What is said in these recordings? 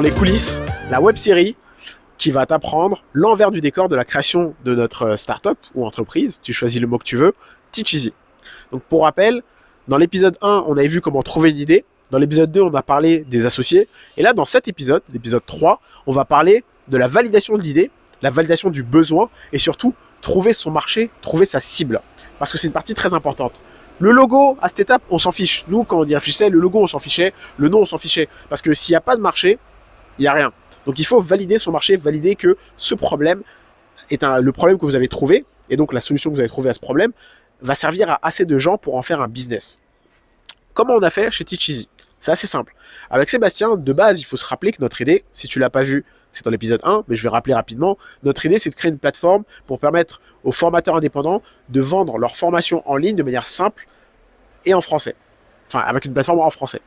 les coulisses, la web-série qui va t'apprendre l'envers du décor de la création de notre startup ou entreprise, tu choisis le mot que tu veux, Teach Easy. Donc pour rappel, dans l'épisode 1, on avait vu comment trouver une idée. Dans l'épisode 2, on a parlé des associés. Et là, dans cet épisode, l'épisode 3, on va parler de la validation de l'idée, la validation du besoin et surtout trouver son marché, trouver sa cible. Parce que c'est une partie très importante. Le logo, à cette étape, on s'en fiche. Nous, quand on y réfléchissait, le logo, on s'en fichait. Le nom, on s'en fichait. Parce que s'il n'y a pas de marché, il n'y a rien. Donc il faut valider son marché, valider que ce problème est le problème que vous avez trouvé. Et donc la solution que vous avez trouvée à ce problème va servir à assez de gens pour en faire un business. Comment on a fait chez Teach Easy? C'est assez simple. Avec Sébastien, de base, il faut se rappeler que notre idée, si tu ne l'as pas vu, c'est dans l'épisode 1, mais je vais rappeler rapidement, notre idée, c'est de créer une plateforme pour permettre aux formateurs indépendants de vendre leur formation en ligne de manière simple et en français. Enfin, avec une plateforme en français.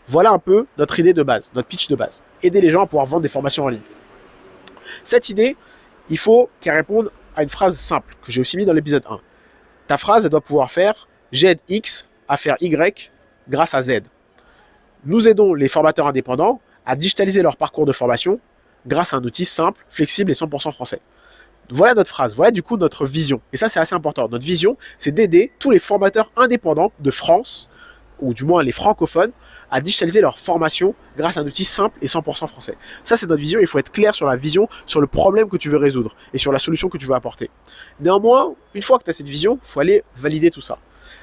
Voilà un peu notre idée de base, notre pitch de base. Aider les gens à pouvoir vendre des formations en ligne. Cette idée, il faut qu'elle réponde à une phrase simple, que j'ai aussi mis dans l'épisode 1. Ta phrase, elle doit pouvoir faire « J'aide X à faire Y grâce à Z ». Nous aidons les formateurs indépendants à digitaliser leur parcours de formation grâce à un outil simple, flexible et 100% français. Voilà notre phrase, voilà du coup notre vision. Et ça, c'est assez important. Notre vision, c'est d'aider tous les formateurs indépendants de France, ou du moins les francophones, à digitaliser leur formation grâce à un outil simple et 100% français. Ça, c'est notre vision. Il faut être clair sur la vision, sur le problème que tu veux résoudre et sur la solution que tu veux apporter. Néanmoins, une fois que tu as cette vision, il faut aller valider tout ça.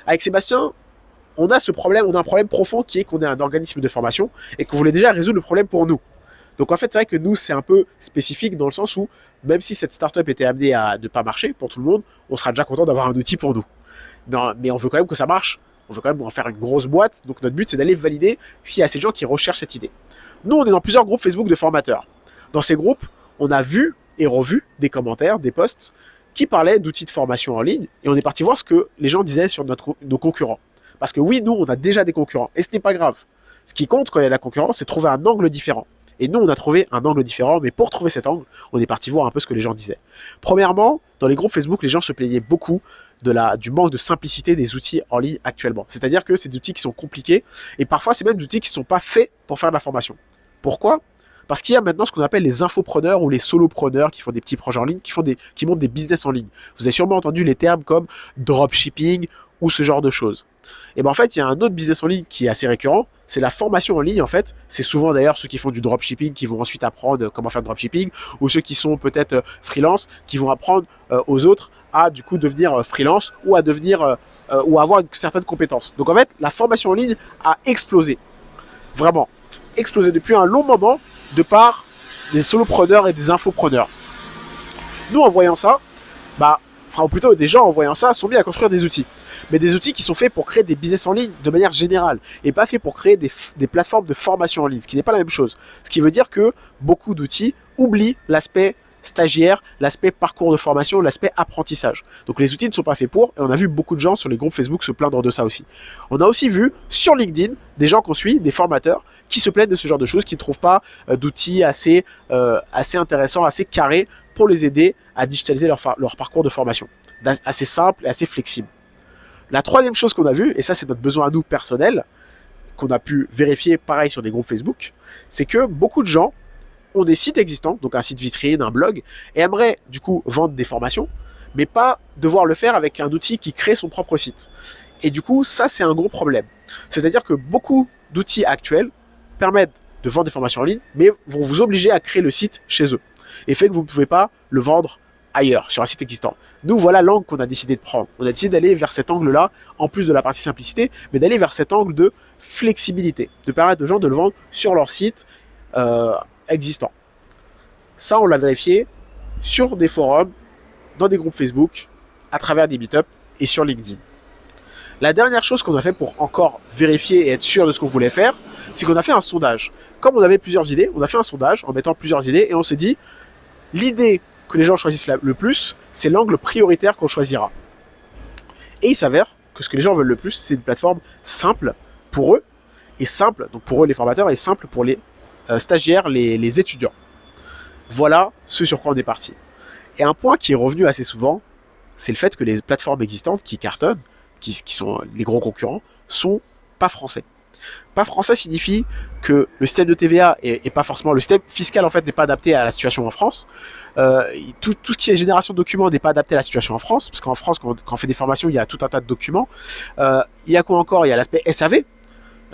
Avec Sébastien, on a un problème profond qui est qu'on est un organisme de formation et qu'on voulait déjà résoudre le problème pour nous. Donc en fait, c'est vrai que nous, c'est un peu spécifique dans le sens où, même si cette startup était amenée à ne pas marcher pour tout le monde, on sera déjà content d'avoir un outil pour nous. Mais on veut quand même que ça marche. On veut quand même en faire une grosse boîte. Donc notre but, c'est d'aller valider s'il y a ces gens qui recherchent cette idée. Nous, on est dans plusieurs groupes Facebook de formateurs. Dans ces groupes, on a vu et revu des commentaires, des posts qui parlaient d'outils de formation en ligne. Et on est parti voir ce que les gens disaient sur nos concurrents. Parce que oui, nous, on a déjà des concurrents. Et ce n'est pas grave. Ce qui compte quand il y a la concurrence, c'est trouver un angle différent. Et nous, on a trouvé un angle différent, mais pour trouver cet angle, on est parti voir un peu ce que les gens disaient. Premièrement, dans les groupes Facebook, les gens se plaignaient beaucoup du manque de simplicité des outils en ligne actuellement. C'est-à-dire que c'est des outils qui sont compliqués, et parfois, c'est même des outils qui ne sont pas faits pour faire de la formation. Pourquoi ? Parce qu'il y a maintenant ce qu'on appelle les infopreneurs ou les solopreneurs qui font des petits projets en ligne, qui montent des business en ligne. Vous avez sûrement entendu les termes comme dropshipping ou ce genre de choses. Et bien en fait, il y a un autre business en ligne qui est assez récurrent, c'est la formation en ligne en fait. C'est souvent d'ailleurs ceux qui font du dropshipping qui vont ensuite apprendre comment faire du dropshipping, ou ceux qui sont peut-être freelance qui vont apprendre aux autres à du coup devenir freelance ou à devenir ou à avoir une certaine compétence. Donc en fait, la formation en ligne a explosé. Vraiment, explosé depuis un long moment de par des solopreneurs et des infopreneurs. Nous, en voyant ça, ou plutôt des gens en voyant ça, sont mis à construire des outils. Mais des outils qui sont faits pour créer des business en ligne de manière générale et pas faits pour créer des plateformes de formation en ligne, ce qui n'est pas la même chose. Ce qui veut dire que beaucoup d'outils oublient l'aspect stagiaire, l'aspect parcours de formation, l'aspect apprentissage. Donc les outils ne sont pas faits pour, et on a vu beaucoup de gens sur les groupes Facebook se plaindre de ça aussi. On a aussi vu sur LinkedIn des gens qu'on suit, des formateurs, qui se plaignent de ce genre de choses, qui ne trouvent pas d'outils assez intéressants, assez carrés pour les aider à digitaliser leur parcours de formation. Assez simple et assez flexible. La troisième chose qu'on a vue, et ça c'est notre besoin à nous personnel, qu'on a pu vérifier pareil sur des groupes Facebook, c'est que beaucoup de gens ont des sites existants, donc un site vitrine, un blog, et aimeraient du coup vendre des formations, mais pas devoir le faire avec un outil qui crée son propre site. Et du coup, ça c'est un gros problème. C'est-à-dire que beaucoup d'outils actuels permettent de vendre des formations en ligne, mais vont vous obliger à créer le site chez eux. Et fait que vous ne pouvez pas le vendre ailleurs, sur un site existant. Nous, voilà l'angle qu'on a décidé de prendre. On a décidé d'aller vers cet angle-là, en plus de la partie simplicité, mais d'aller vers cet angle de flexibilité, de permettre aux gens de le vendre sur leur site existant. Ça, on l'a vérifié sur des forums, dans des groupes Facebook, à travers des meet-ups et sur LinkedIn. La dernière chose qu'on a fait pour encore vérifier et être sûr de ce qu'on voulait faire, c'est qu'on a fait un sondage. Comme on avait plusieurs idées, on a fait un sondage en mettant plusieurs idées et on s'est dit, l'idée que les gens choisissent le plus, c'est l'angle prioritaire qu'on choisira. Et il s'avère que ce que les gens veulent le plus, c'est une plateforme simple pour eux, et simple, donc pour eux les formateurs, et simple pour les stagiaires, les étudiants. Voilà ce sur quoi on est parti. Et un point qui est revenu assez souvent, c'est le fait que les plateformes existantes qui cartonnent, qui sont les gros concurrents, sont pas français. Pas français signifie que le système de TVA est pas forcément, le système fiscal en fait n'est pas adapté à la situation en France. Tout ce qui est génération de documents n'est pas adapté à la situation en France, parce qu'en France, quand on fait des formations, il y a tout un tas de documents. Il y a quoi encore? Il y a l'aspect SAV.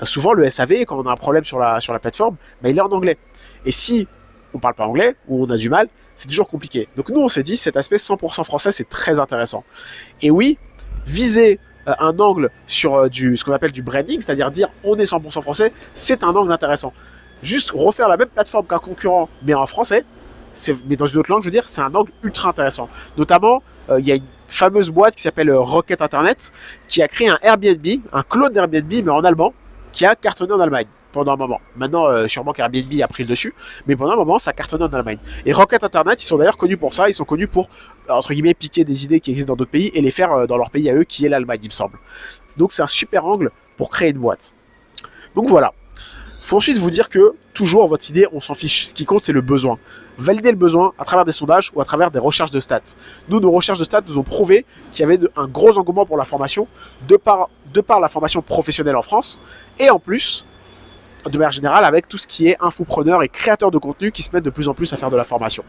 Souvent, le SAV, quand on a un problème sur la plateforme, bah, il est en anglais. Et si on parle pas anglais, ou on a du mal, c'est toujours compliqué. Donc nous, on s'est dit, cet aspect 100% français, c'est très intéressant. Et oui, viser un angle sur ce qu'on appelle du branding, c'est-à-dire dire on est 100% français, c'est un angle intéressant. Juste refaire la même plateforme qu'un concurrent, mais en français, mais dans une autre langue, je veux dire, c'est un angle ultra intéressant. Notamment, il y a une fameuse boîte qui s'appelle Rocket Internet, qui a créé un Airbnb, un clone d'Airbnb, mais en allemand, qui a cartonné en Allemagne pendant un moment. Maintenant, sûrement qu'Airbnb a pris le dessus, mais pendant un moment, ça cartonnait en Allemagne. Et Rocket Internet, ils sont d'ailleurs connus pour ça, ils sont connus pour, entre guillemets, piquer des idées qui existent dans d'autres pays et les faire dans leur pays à eux, qui est l'Allemagne, il me semble. Donc c'est un super angle pour créer une boîte. Donc voilà. Faut ensuite vous dire que, toujours, votre idée, on s'en fiche. Ce qui compte, c'est le besoin. Validez le besoin à travers des sondages ou à travers des recherches de stats. Nous, nos recherches de stats nous ont prouvé qu'il y avait un gros engouement pour la formation, de par la formation professionnelle en France, et en plus, de manière générale, avec tout ce qui est infopreneur et créateur de contenu qui se mettent de plus en plus à faire de la formation.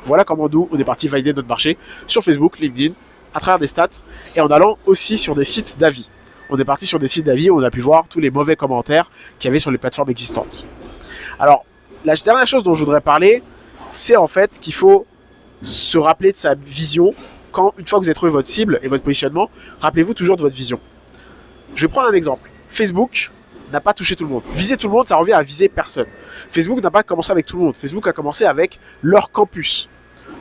Voilà comment nous, on est parti valider notre marché sur Facebook, LinkedIn, à travers des stats, et en allant aussi sur des sites d'avis. On est parti sur des sites d'avis où on a pu voir tous les mauvais commentaires qu'il y avait sur les plateformes existantes. Alors, la dernière chose dont je voudrais parler, c'est en fait qu'il faut se rappeler de sa vision. Une fois que vous avez trouvé votre cible et votre positionnement, rappelez-vous toujours de votre vision. Je vais prendre un exemple. Facebook n'a pas touché tout le monde. Viser tout le monde, ça revient à viser personne. Facebook n'a pas commencé avec tout le monde. Facebook a commencé avec leur campus.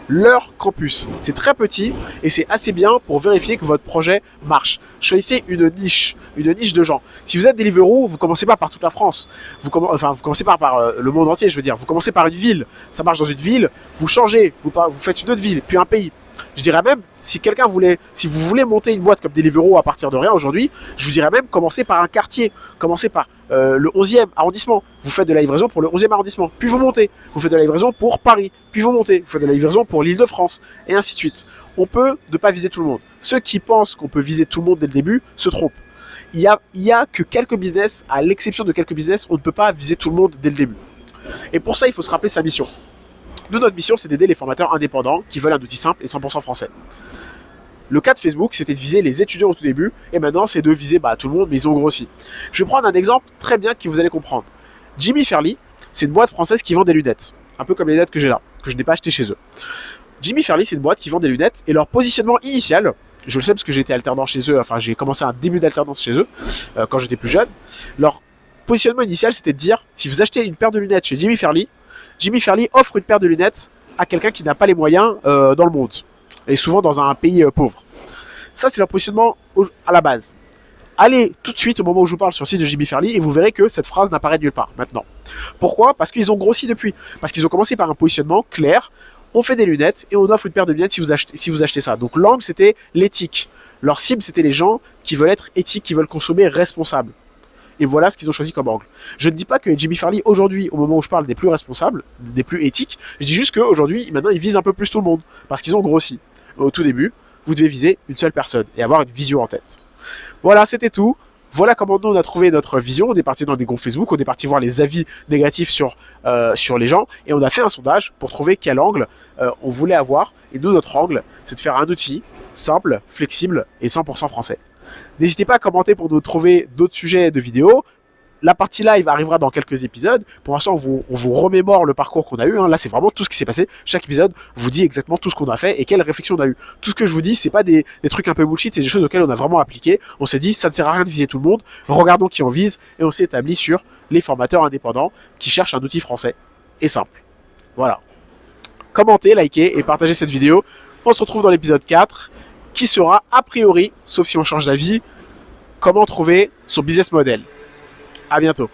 Leur campus. C'est très petit et c'est assez bien pour vérifier que votre projet marche. Choisissez une niche de gens. Si vous êtes Deliveroo, vous commencez pas par toute la France. Vous commencez pas par le monde entier, je veux dire. Vous commencez par une ville. Ça marche dans une ville, vous changez, vous faites une autre ville, puis un pays. Je dirais même, si vous voulez monter une boîte comme Deliveroo à partir de rien aujourd'hui, je vous dirais même, commencez par un quartier, commencez par le 11e arrondissement, vous faites de la livraison pour le 11e arrondissement, puis vous montez, vous faites de la livraison pour Paris, puis vous montez, vous faites de la livraison pour l'Île-de-France, et ainsi de suite. On peut ne pas viser tout le monde. Ceux qui pensent qu'on peut viser tout le monde dès le début se trompent. Il y a que quelques business, à l'exception de quelques business, on ne peut pas viser tout le monde dès le début. Et pour ça, il faut se rappeler sa mission. Nous, notre mission, c'est d'aider les formateurs indépendants qui veulent un outil simple et 100% français. Le cas de Facebook, c'était de viser les étudiants au tout début, et maintenant, c'est de viser tout le monde, mais ils ont grossi. Je vais prendre un exemple très bien que vous allez comprendre. Jimmy Fairly, c'est une boîte française qui vend des lunettes, un peu comme les lunettes que j'ai là, que je n'ai pas achetées chez eux. Jimmy Fairly, c'est une boîte qui vend des lunettes, et leur positionnement initial, je le sais parce que j'étais alternant chez eux, enfin j'ai commencé un début d'alternance chez eux, quand j'étais plus jeune. Leur positionnement initial, c'était de dire, si vous achetez une paire de lunettes chez Jimmy Fairly offre une paire de lunettes à quelqu'un qui n'a pas les moyens dans le monde, et souvent dans un pays pauvre. Ça, c'est leur positionnement à la base. Allez tout de suite au moment où je vous parle sur le site de Jimmy Fairly et vous verrez que cette phrase n'apparaît nulle part maintenant. Pourquoi? Parce qu'ils ont grossi depuis. Parce qu'ils ont commencé par un positionnement clair. On fait des lunettes et on offre une paire de lunettes si vous achetez ça. Donc l'angle, c'était l'éthique. Leur cible, c'était les gens qui veulent être éthiques, qui veulent consommer responsable. Et voilà ce qu'ils ont choisi comme angle. Je ne dis pas que Jimmy Fairly, aujourd'hui, au moment où je parle, des plus responsables, des plus éthiques. Je dis juste qu'aujourd'hui, maintenant, ils visent un peu plus tout le monde. Parce qu'ils ont grossi. Au tout début, vous devez viser une seule personne et avoir une vision en tête. Voilà, c'était tout. Voilà comment nous, on a trouvé notre vision. On est parti dans des groupes Facebook, on est parti voir les avis négatifs sur les gens. Et on a fait un sondage pour trouver quel angle on voulait avoir. Et nous, notre angle, c'est de faire un outil simple, flexible et 100% français. N'hésitez pas à commenter pour nous trouver d'autres sujets de vidéos. La partie live arrivera dans quelques épisodes. Pour l'instant, on vous remémore le parcours qu'on a eu. Là, c'est vraiment tout ce qui s'est passé. Chaque épisode vous dit exactement tout ce qu'on a fait et quelle réflexion on a eu. Tout ce que je vous dis, c'est pas des trucs un peu bullshit, c'est des choses auxquelles on a vraiment appliqué. On s'est dit, ça ne sert à rien de viser tout le monde. Regardons qui on vise et on s'est établi sur les formateurs indépendants qui cherchent un outil français et simple. Voilà. Commentez, likez et partagez cette vidéo. On se retrouve dans l'épisode 4 qui sera a priori, sauf si on change d'avis, comment trouver son business model. À bientôt.